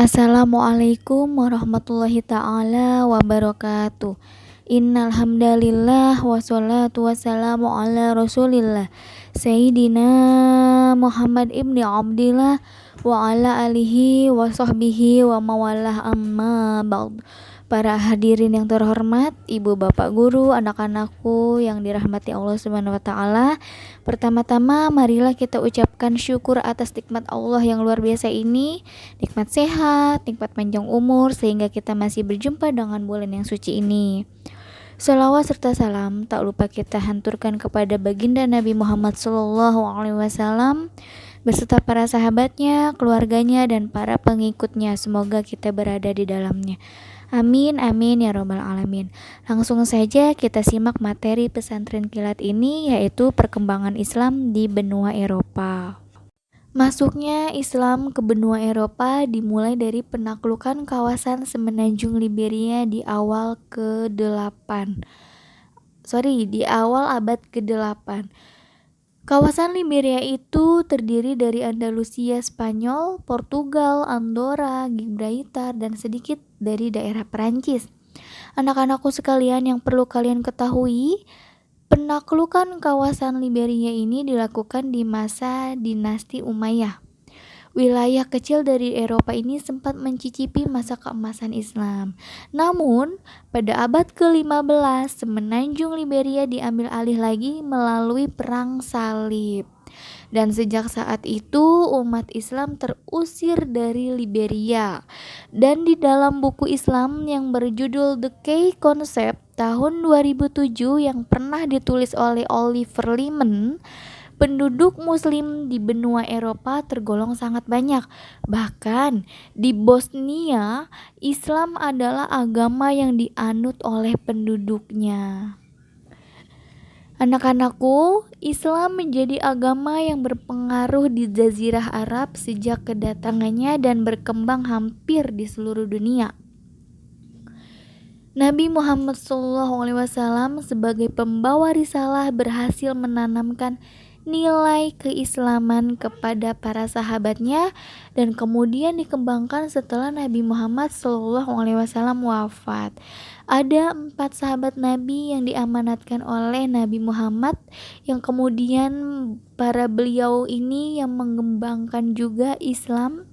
Assalamualaikum warahmatullahi ta'ala wabarakatuh. Innal hamdalillah wassalatu wassalamu ala Rasulillah Sayyidina Muhammad ibni Abdillah wa ala alihi wa sahbihi wa mawalah amma ba'd. Para hadirin yang terhormat, ibu bapak guru, anak-anakku yang dirahmati Allah Subhanahu wa taala. Pertama-tama marilah kita ucapkan syukur atas nikmat Allah yang luar biasa ini, nikmat sehat, nikmat panjang umur, sehingga kita masih berjumpa dengan bulan yang suci ini. Salawat serta salam tak lupa kita hanturkan kepada baginda Nabi Muhammad SAW beserta para sahabatnya, keluarganya, dan para pengikutnya. Semoga kita berada di dalamnya. Amin, amin ya robbal alamin. Langsung saja kita simak materi pesantren kilat ini, yaitu perkembangan Islam di benua Eropa. Masuknya Islam ke benua Eropa dimulai dari penaklukan kawasan semenanjung Liberia di awal abad ke-8. Kawasan Liberia itu terdiri dari Andalusia Spanyol, Portugal, Andorra, Gibraltar, dan sedikit dari daerah Perancis. Anak-anakku sekalian, yang perlu kalian ketahui, penaklukan kawasan Liberia ini dilakukan di masa dinasti Umayyah. Wilayah kecil dari Eropa ini sempat mencicipi masa keemasan Islam. Namun, pada abad ke-15, semenanjung Liberia diambil alih lagi melalui Perang Salib. Dan sejak saat itu, umat Islam terusir dari Liberia. Dan di dalam buku Islam yang berjudul The Key Concept tahun 2007 yang pernah ditulis oleh Oliver Leaman, penduduk muslim di benua Eropa tergolong sangat banyak. Bahkan di Bosnia, Islam adalah agama yang dianut oleh penduduknya. Anak-anakku, Islam menjadi agama yang berpengaruh di Jazirah Arab sejak kedatangannya dan berkembang hampir di seluruh dunia. Nabi Muhammad SAW sebagai pembawa risalah berhasil menanamkan nilai keislaman kepada para sahabatnya dan kemudian dikembangkan setelah Nabi Muhammad SAW wafat. Ada 4 sahabat Nabi yang diamanatkan oleh Nabi Muhammad yang kemudian para beliau ini yang mengembangkan juga Islam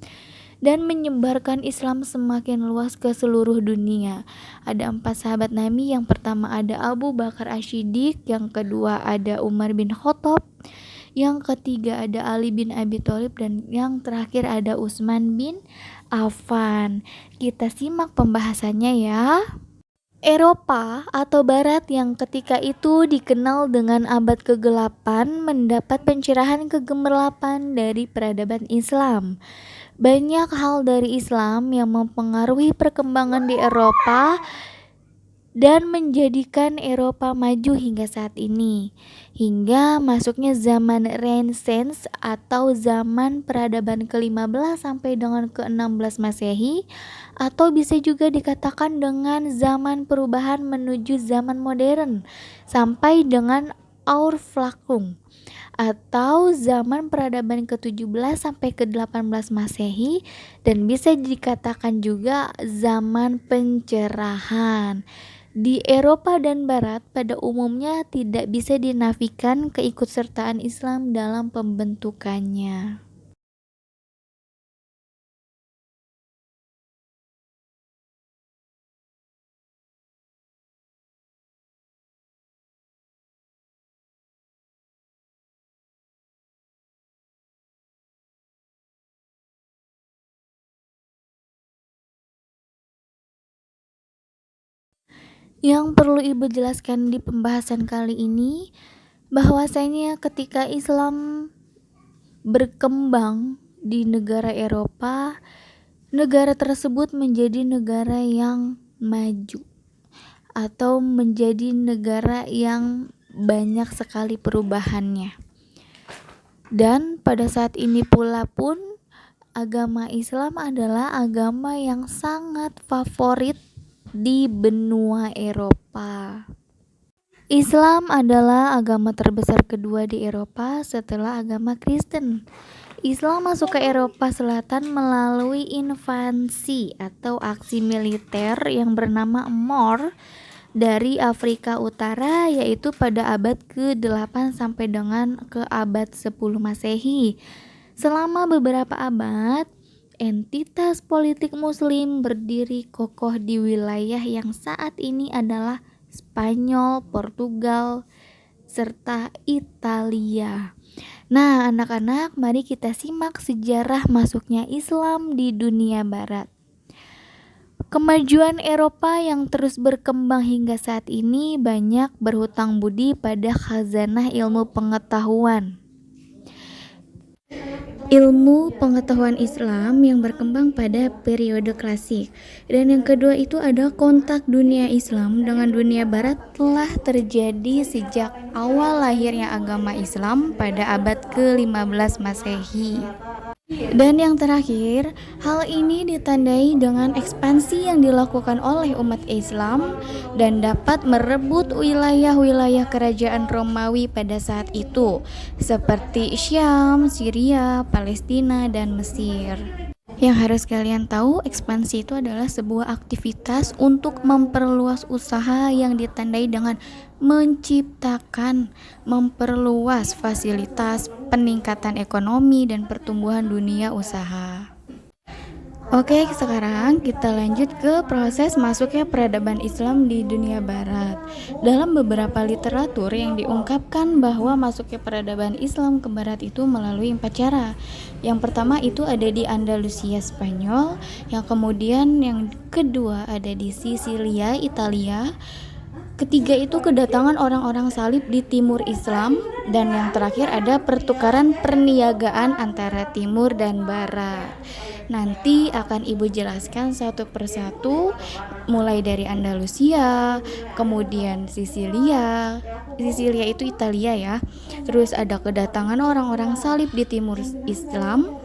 dan menyebarkan Islam semakin luas ke seluruh dunia. Ada 4 sahabat Nabi. Yang pertama ada Abu Bakar Asy-Syiddiq, yang kedua ada Umar bin Khattab, yang ketiga ada Ali bin Abi Thalib, dan yang terakhir ada Utsman bin Affan. Kita simak pembahasannya ya. Eropa atau Barat yang ketika itu dikenal dengan abad ke-8 mendapat pencerahan kegemilapan dari peradaban Islam. Banyak hal dari Islam yang mempengaruhi perkembangan di Eropa dan menjadikan Eropa maju hingga saat ini. Hingga masuknya zaman Renaissance atau zaman peradaban ke-15 sampai dengan ke-16 Masehi, atau bisa juga dikatakan dengan zaman perubahan menuju zaman modern sampai dengan Aurflakkung atau zaman peradaban ke-17 sampai ke-18 Masehi, dan bisa dikatakan juga zaman pencerahan. Di Eropa dan Barat pada umumnya tidak bisa dinafikan keikutsertaan Islam dalam pembentukannya. Yang perlu Ibu jelaskan di pembahasan kali ini, bahwasanya ketika Islam berkembang di negara Eropa, negara tersebut menjadi negara yang maju atau menjadi negara yang banyak sekali perubahannya. Dan pada saat ini pula pun agama Islam adalah agama yang sangat favorit di benua Eropa. Islam adalah agama terbesar kedua di Eropa setelah agama Kristen. Islam masuk ke Eropa Selatan melalui invasi atau aksi militer yang bernama Moor dari Afrika Utara, yaitu pada abad ke-8 sampai dengan ke abad 10 Masehi. Selama beberapa abad, entitas politik muslim berdiri kokoh di wilayah yang saat ini adalah Spanyol, Portugal, serta Italia. Nah, anak-anak, mari kita simak sejarah masuknya Islam di dunia barat. Kemajuan Eropa yang terus berkembang hingga saat ini banyak berhutang budi pada khazanah ilmu pengetahuan. Ilmu pengetahuan Islam yang berkembang pada periode klasik. Dan yang kedua itu ada kontak dunia Islam dengan dunia barat telah terjadi sejak awal lahirnya agama Islam pada abad ke-15 Masehi. Dan yang terakhir, hal ini ditandai dengan ekspansi yang dilakukan oleh umat Islam dan dapat merebut wilayah-wilayah kerajaan Romawi pada saat itu, seperti Syam, Syria, Palestina, dan Mesir. Yang harus kalian tahu, ekspansi itu adalah sebuah aktivitas untuk memperluas usaha yang ditandai dengan menciptakan, memperluas fasilitas, peningkatan ekonomi, dan pertumbuhan dunia usaha. Oke, sekarang kita lanjut ke proses masuknya peradaban Islam di dunia barat. Dalam beberapa literatur yang diungkapkan bahwa masuknya peradaban Islam ke barat itu melalui 4 cara. Yang pertama itu ada di Andalusia, Spanyol, yang kemudian yang kedua ada di Sisilia, Italia. Ketiga itu kedatangan orang-orang salib di timur Islam, dan yang terakhir ada pertukaran perniagaan antara timur dan barat. Nanti akan Ibu jelaskan satu persatu, mulai dari Andalusia, kemudian Sisilia itu Italia ya. Terus ada kedatangan orang-orang salib di timur Islam.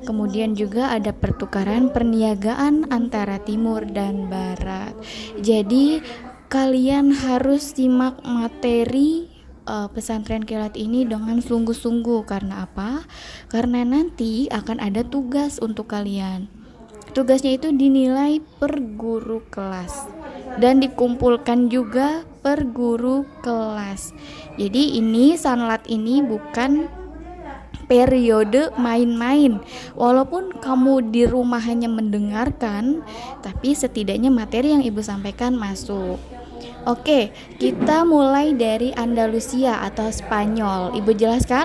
Kemudian juga ada pertukaran perniagaan antara timur dan barat. Jadi kalian harus simak materi pesantren kilat ini dengan sungguh-sungguh. Karena apa? Karena nanti akan ada tugas untuk kalian. Tugasnya itu dinilai per guru kelas dan dikumpulkan juga per guru kelas. Jadi ini sanlat ini bukan periode main-main. Walaupun kamu di rumah hanya mendengarkan, tapi setidaknya materi yang Ibu sampaikan masuk. Oke, kita mulai dari Andalusia atau Spanyol. Ibu jelaskan,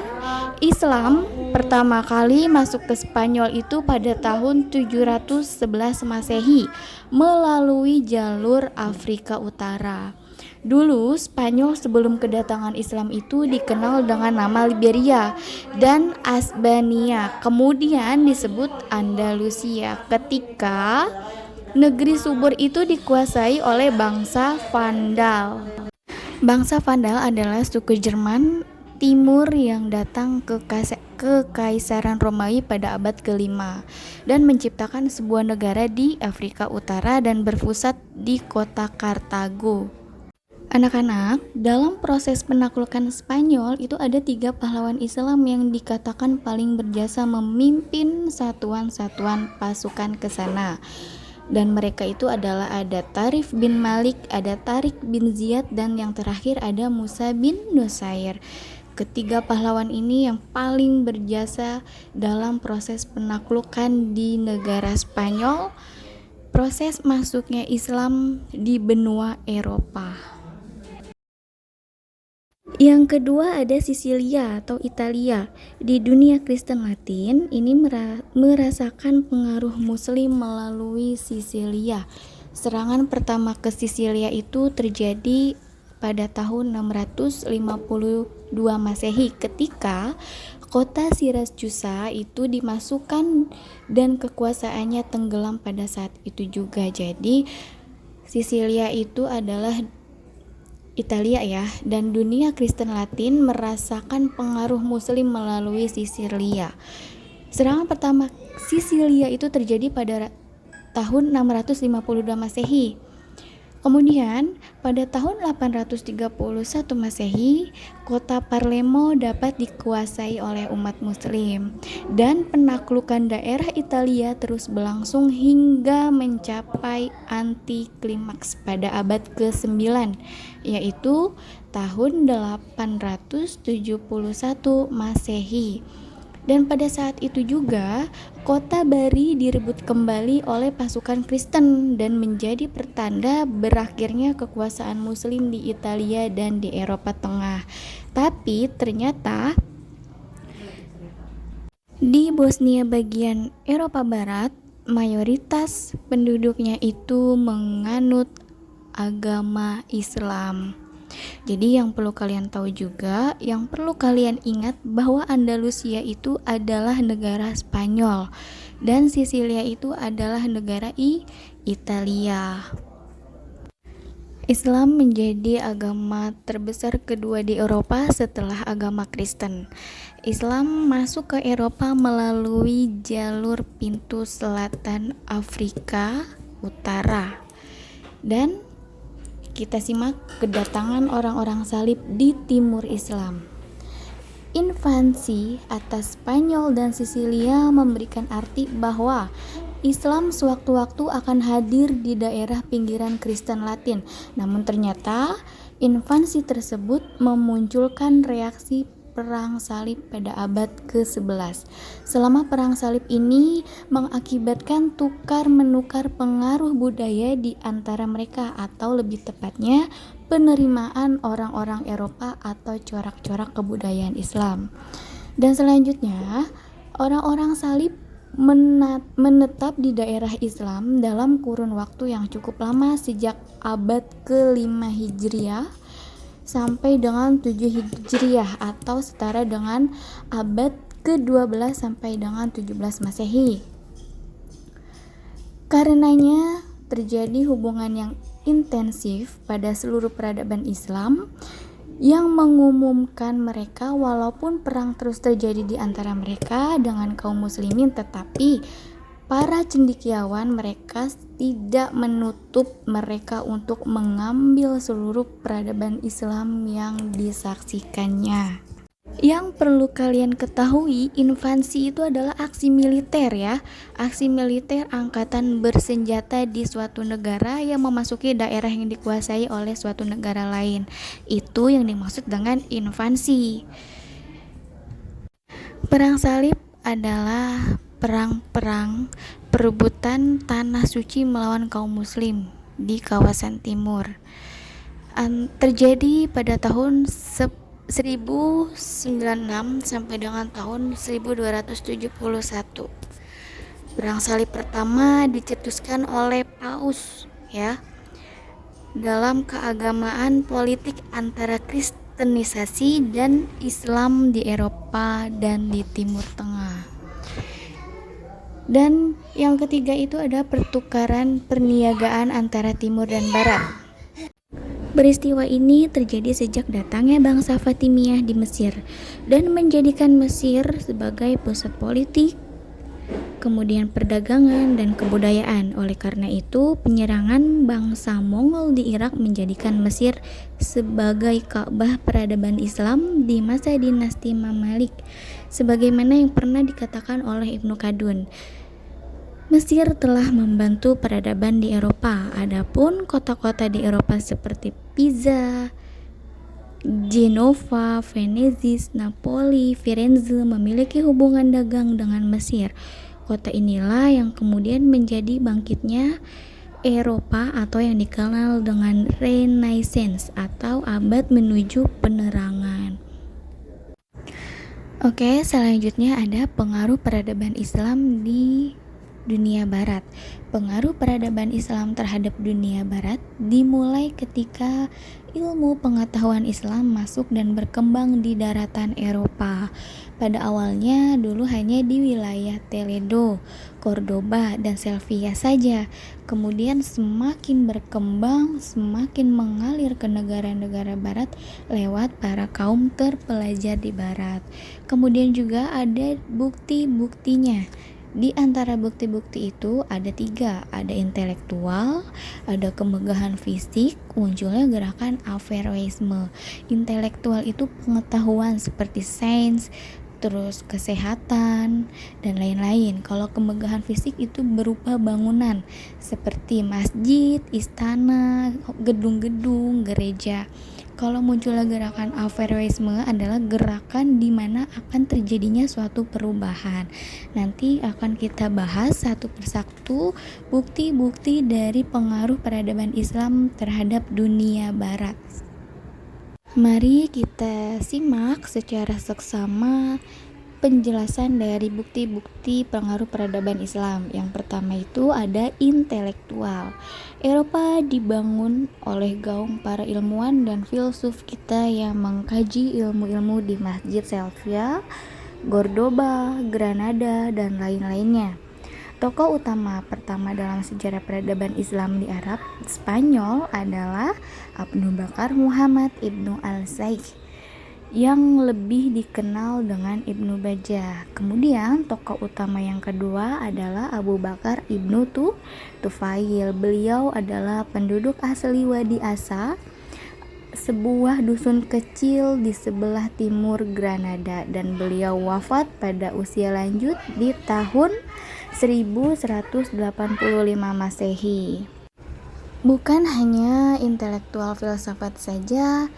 Islam pertama kali masuk ke Spanyol itu pada tahun 711 Masehi melalui jalur Afrika Utara. Dulu Spanyol sebelum kedatangan Islam itu dikenal dengan nama Liberia dan Asbania, kemudian disebut Andalusia ketika negeri subur itu dikuasai oleh bangsa Vandal. Bangsa Vandal adalah suku Jerman Timur yang datang ke Kekaisaran Romawi pada abad ke-5 dan menciptakan sebuah negara di Afrika Utara dan berpusat di kota Kartago. Anak-anak, dalam proses penaklukan Spanyol itu ada 3 pahlawan Islam yang dikatakan paling berjasa memimpin satuan-satuan pasukan ke sana. Dan mereka itu adalah ada Tarif bin Malik, ada Tarik bin Ziyad, dan yang terakhir ada Musa bin Nusair. Ketiga pahlawan ini yang paling berjasa dalam proses penaklukan di negara Spanyol, proses masuknya Islam di benua Eropa. Yang kedua ada Sisilia atau Italia. Di dunia Kristen Latin ini merasakan pengaruh Muslim melalui Sisilia. Serangan pertama ke Sisilia itu terjadi pada tahun 652 Masehi ketika kota Siracusa itu dimasukkan dan kekuasaannya tenggelam pada saat itu juga. Jadi Sisilia itu adalah Italia ya, dan dunia Kristen Latin merasakan pengaruh Muslim melalui Sisilia. Serangan pertama Sisilia itu terjadi pada tahun 652 Masehi. Kemudian, pada tahun 831 Masehi, kota Palermo dapat dikuasai oleh umat Muslim, dan penaklukan daerah Italia terus berlangsung hingga mencapai anti klimaks pada abad ke-9, yaitu tahun 871 Masehi. Dan pada saat itu juga, kota Bari direbut kembali oleh pasukan Kristen dan menjadi pertanda berakhirnya kekuasaan Muslim di Italia dan di Eropa Tengah. Tapi ternyata di Bosnia bagian Eropa Barat, mayoritas penduduknya itu menganut agama Islam. Jadi yang perlu kalian tahu juga, yang perlu kalian ingat bahwa Andalusia itu adalah negara Spanyol dan Sisilia itu adalah negara Italia. Islam menjadi agama terbesar kedua di Eropa setelah agama Kristen. Islam masuk ke Eropa melalui jalur pintu selatan Afrika Utara. Dan kita simak kedatangan orang-orang salib di timur Islam. Invasi atas Spanyol dan Sisilia memberikan arti bahwa Islam sewaktu-waktu akan hadir di daerah pinggiran Kristen Latin. Namun ternyata invasi tersebut memunculkan reaksi Perang Salib pada abad ke-11. Selama Perang Salib ini mengakibatkan tukar-menukar pengaruh budaya di antara mereka, atau lebih tepatnya penerimaan orang-orang Eropa atau corak-corak kebudayaan Islam. Dan selanjutnya, orang-orang salib menetap di daerah Islam dalam kurun waktu yang cukup lama sejak abad ke-5 Hijriah sampai dengan 7 Hijriah atau setara dengan abad ke-12 sampai dengan 17 Masehi. Karenanya terjadi hubungan yang intensif pada seluruh peradaban Islam yang mengumumkan mereka, walaupun perang terus terjadi di antara mereka dengan kaum muslimin, tetapi para cendekiawan mereka tidak menutup mereka untuk mengambil seluruh peradaban Islam yang disaksikannya. Yang perlu kalian ketahui, invasi itu adalah aksi militer ya. Aksi militer angkatan bersenjata di suatu negara yang memasuki daerah yang dikuasai oleh suatu negara lain. Itu yang dimaksud dengan invasi. Perang Salib adalah perang-perang perebutan tanah suci melawan kaum muslim di kawasan timur. Terjadi pada tahun 1096 sampai dengan tahun 1271. Perang Salib pertama dicetuskan oleh Paus ya, dalam keagamaan politik antara Kristenisasi dan Islam di Eropa dan di Timur Tengah. Dan yang ketiga itu ada pertukaran perniagaan antara timur dan barat. Peristiwa ini terjadi sejak datangnya bangsa Fatimiyah di Mesir dan menjadikan Mesir sebagai pusat politik, kemudian perdagangan dan kebudayaan. Oleh karena itu, penyerangan bangsa Mongol di Irak menjadikan Mesir sebagai Ka'bah peradaban Islam di masa dinasti Mamalik, sebagaimana yang pernah dikatakan oleh Ibnu Khaldun. Mesir telah membantu peradaban di Eropa. Adapun kota-kota di Eropa seperti Pisa, Genova, Venezia, Napoli, Firenze memiliki hubungan dagang dengan Mesir. Kota inilah yang kemudian menjadi bangkitnya Eropa atau yang dikenal dengan Renaissance atau abad menuju penerangan. Oke, selanjutnya ada pengaruh peradaban Islam di dunia barat. Pengaruh peradaban Islam terhadap dunia barat dimulai ketika ilmu pengetahuan Islam masuk dan berkembang di daratan Eropa. Pada awalnya dulu hanya di wilayah Toledo, Cordoba, dan Sevilla saja. Kemudian semakin berkembang, semakin mengalir ke negara-negara barat lewat para kaum terpelajar di barat. Kemudian juga ada bukti-buktinya Di antara bukti-bukti itu ada 3, ada intelektual, ada kemegahan fisik, munculnya gerakan Averroisme. Intelektual itu pengetahuan seperti sains, terus kesehatan, dan lain-lain. Kalau kemegahan fisik itu berupa bangunan seperti masjid, istana, gedung-gedung, gereja. Kalau munculnya gerakan Averroisme adalah gerakan di mana akan terjadinya suatu perubahan. Nanti akan kita bahas satu persatu bukti-bukti dari pengaruh peradaban Islam terhadap dunia barat. Mari kita simak secara seksama penjelasan dari bukti-bukti pengaruh peradaban Islam. Yang pertama itu ada intelektual. Eropa dibangun oleh gaung para ilmuwan dan filsuf kita yang mengkaji ilmu-ilmu di Masjid Sofia, Cordoba, Granada, dan lain-lainnya. Tokoh utama pertama dalam sejarah peradaban Islam di Arab Spanyol adalah Abu Bakar Muhammad Ibnu al-Saikh yang lebih dikenal dengan Ibnu Bajjah. Kemudian tokoh utama yang kedua adalah Abu Bakar Ibnu Tufail. Beliau adalah penduduk asli Wadi Asa, sebuah dusun kecil di sebelah timur Granada, dan beliau wafat pada usia lanjut di tahun 1185 Masehi. Bukan hanya intelektual filsafat saja,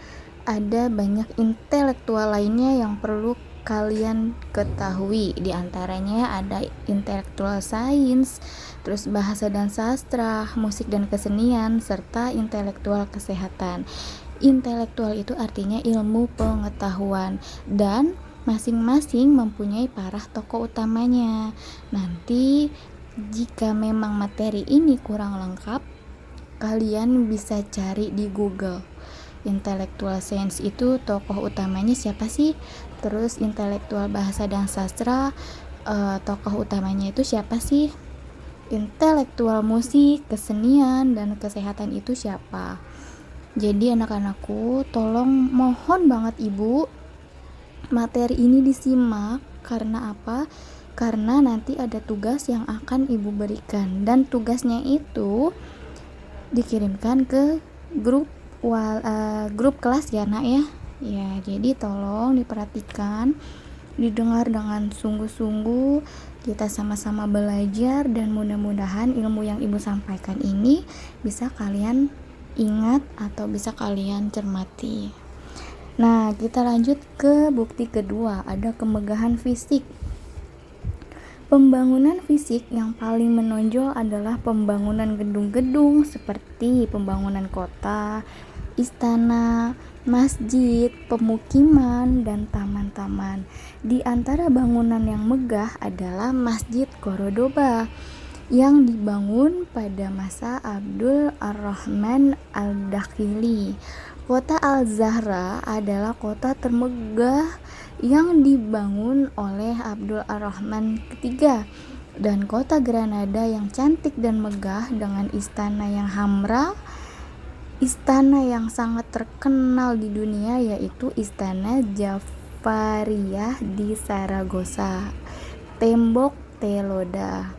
ada banyak intelektual lainnya yang perlu kalian ketahui. Di antaranya ada intelektual sains, terus bahasa dan sastra, musik dan kesenian, serta intelektual kesehatan. Intelektual itu artinya ilmu pengetahuan, dan masing-masing mempunyai para tokoh utamanya. Nanti jika memang materi ini kurang lengkap, kalian bisa cari di Google. Intelektual sains itu tokoh utamanya siapa sih? Terus intelektual bahasa dan sastra, tokoh utamanya itu siapa sih? Intelektual musik, kesenian, dan kesehatan itu siapa? Jadi anak-anakku, tolong mohon banget ibu, materi ini disimak. Karena apa? Karena nanti ada tugas yang akan ibu berikan, dan tugasnya itu dikirimkan ke grup kelas ya nak ya. Jadi tolong diperhatikan, didengar dengan sungguh-sungguh. Kita sama-sama belajar, dan mudah-mudahan ilmu yang ibu sampaikan ini bisa kalian ingat atau bisa kalian cermati. Nah, kita lanjut ke bukti kedua, ada kemegahan fisik. Pembangunan fisik yang paling menonjol adalah pembangunan gedung-gedung seperti pembangunan kota, istana, masjid, pemukiman, dan taman-taman. Di antara bangunan yang megah adalah Masjid Cordoba yang dibangun pada masa Abdul Ar-Rahman Al-Dakhili. Kota Al-Zahra adalah kota termegah yang dibangun oleh Abdul Ar-Rahman ketiga, dan kota Granada yang cantik dan megah dengan istana yang hamra, istana yang sangat terkenal di dunia yaitu Istana Jafariyah di Saragossa, tembok Teloda.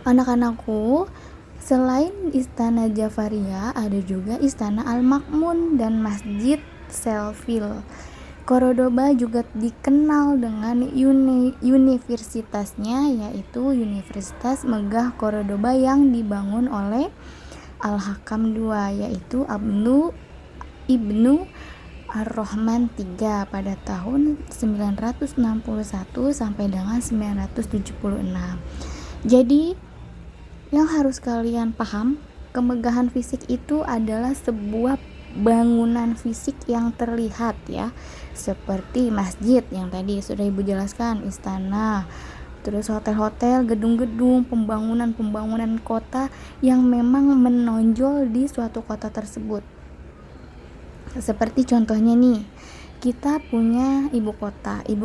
Anak-anakku, selain Istana Jafariyah, ada juga Istana Al-Ma'mun dan Masjid Selfil. Cordoba juga dikenal dengan universitasnya, yaitu Universitas Megah Cordoba yang dibangun oleh Al-Hakam II, yaitu Ibnu Ar-Rahman III pada tahun 961 sampai dengan 976. Jadi yang harus kalian paham, kemegahan fisik itu adalah sebuah bangunan fisik yang terlihat ya, seperti masjid yang tadi sudah ibu jelaskan, istana, terus hotel-hotel, gedung-gedung, pembangunan kota yang memang menonjol di suatu kota tersebut. Seperti contohnya nih, kita punya ibu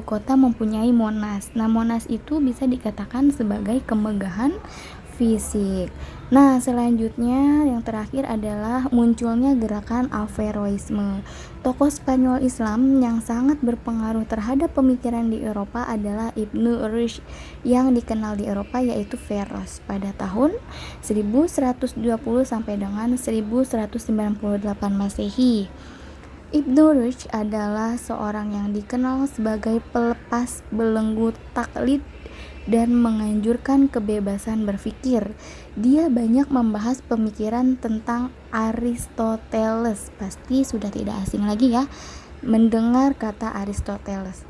kota mempunyai Monas. Nah, Monas itu bisa dikatakan sebagai kemegahan fisik. Nah, selanjutnya yang terakhir adalah munculnya gerakan Averroisme. Tokoh Spanyol Islam yang sangat berpengaruh terhadap pemikiran di Eropa adalah Ibnu Rushd yang dikenal di Eropa yaitu Verros pada tahun 1120 sampai dengan 1198 Masehi. Ibnu Rushd adalah seorang yang dikenal sebagai pelepas belenggu taklid dan menganjurkan kebebasan berpikir. Dia banyak membahas pemikiran tentang Aristoteles. Pasti sudah tidak asing lagi ya mendengar kata Aristoteles.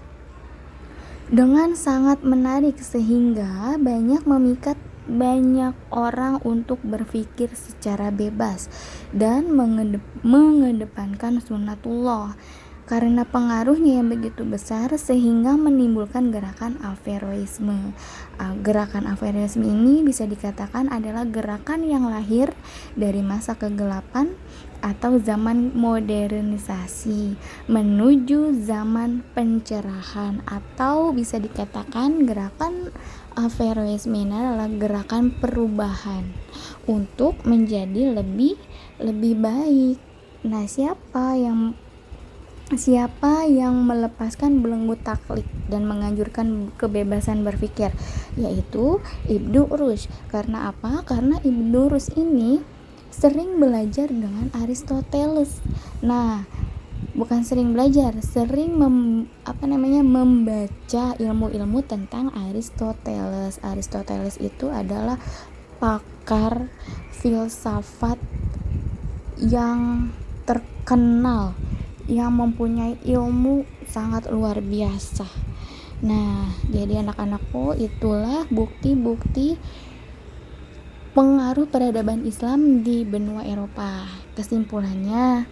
Dengan sangat menarik sehingga banyak memikat banyak orang untuk berpikir secara bebas dan mengedepankan sunnatullah. Karena pengaruhnya yang begitu besar sehingga menimbulkan gerakan Averroisme. Gerakan Averroisme ini bisa dikatakan adalah gerakan yang lahir dari masa kegelapan atau zaman modernisasi menuju zaman pencerahan, atau bisa dikatakan gerakan Averroisme ini adalah gerakan perubahan untuk menjadi lebih baik. Nah, siapa yang melepaskan belenggu taklid dan menganjurkan kebebasan berpikir? Yaitu Ibnu Rushd. Karena apa? Karena Ibnu Rushd ini sering belajar dengan Aristoteles. Nah, bukan sering belajar, sering membaca ilmu-ilmu tentang Aristoteles. Aristoteles itu adalah pakar filsafat yang terkenal, yang mempunyai ilmu sangat luar biasa. Nah, jadi anak-anakku, itulah bukti-bukti pengaruh peradaban Islam di benua Eropa. Kesimpulannya,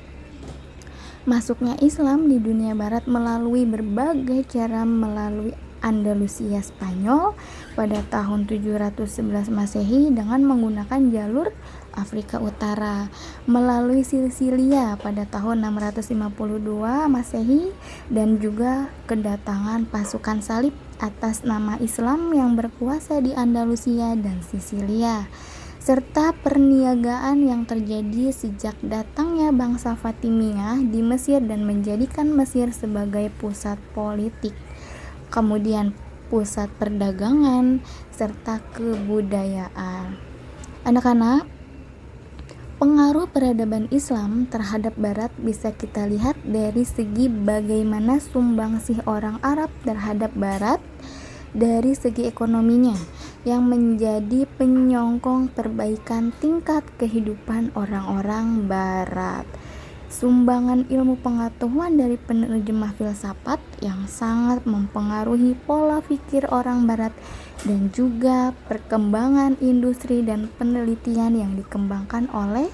masuknya Islam di dunia barat melalui berbagai cara, melalui Andalusia Spanyol pada tahun 711 Masehi dengan menggunakan jalur Afrika Utara, melalui Sisilia pada tahun 652 Masehi, dan juga kedatangan pasukan salib atas nama Islam yang berkuasa di Andalusia dan Sisilia, serta perniagaan yang terjadi sejak datangnya bangsa Fatimiyah di Mesir dan menjadikan Mesir sebagai pusat politik, kemudian pusat perdagangan, serta kebudayaan. Anak-anak, pengaruh peradaban Islam terhadap Barat bisa kita lihat dari segi bagaimana sumbangsih orang Arab terhadap Barat, dari segi ekonominya yang menjadi penyokong perbaikan tingkat kehidupan orang-orang Barat. Sumbangan ilmu pengetahuan dari penerjemah filsafat yang sangat mempengaruhi pola pikir orang Barat, dan juga perkembangan industri dan penelitian yang dikembangkan oleh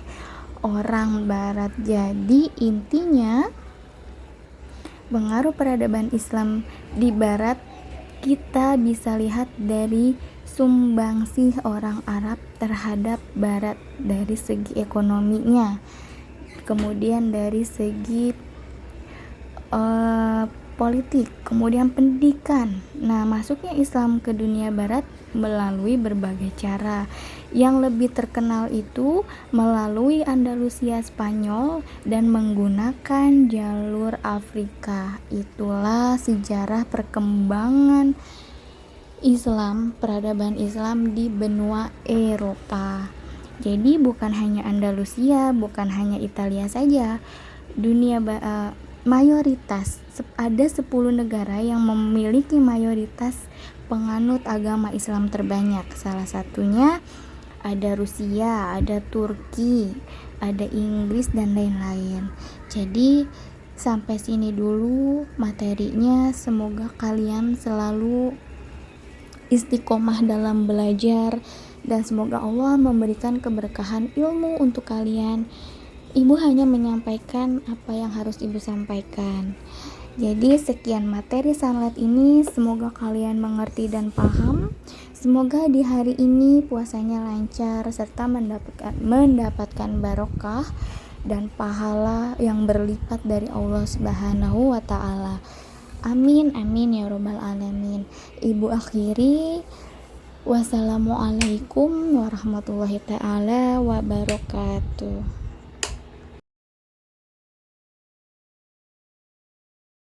orang Barat. Jadi intinya, pengaruh peradaban Islam di Barat kita bisa lihat dari sumbangsih orang Arab terhadap Barat dari segi ekonominya, kemudian dari segi politik, kemudian pendidikan. Nah, masuknya Islam ke dunia Barat melalui berbagai cara. Yang lebih terkenal itu melalui Andalusia Spanyol dan menggunakan jalur Afrika. Itulah sejarah perkembangan Islam, peradaban Islam di benua Eropa. Jadi bukan hanya Andalusia, bukan hanya Italia saja. Mayoritas ada 10 negara yang memiliki mayoritas penganut agama Islam terbanyak. Salah satunya ada Rusia, ada Turki, ada Inggris, dan lain-lain. Jadi sampai sini dulu materinya. Semoga kalian selalu istiqomah dalam belajar, dan semoga Allah memberikan keberkahan ilmu untuk kalian. Ibu hanya menyampaikan apa yang harus ibu sampaikan. Jadi sekian materi sanlat ini, semoga kalian mengerti dan paham. Semoga di hari ini puasanya lancar serta mendapatkan barokah dan pahala yang berlipat dari Allah Subhanahu wa taala. Amin amin ya robbal alamin. Ibu akhiri Wassalamualaikum warahmatullahi taala wabarakatuh.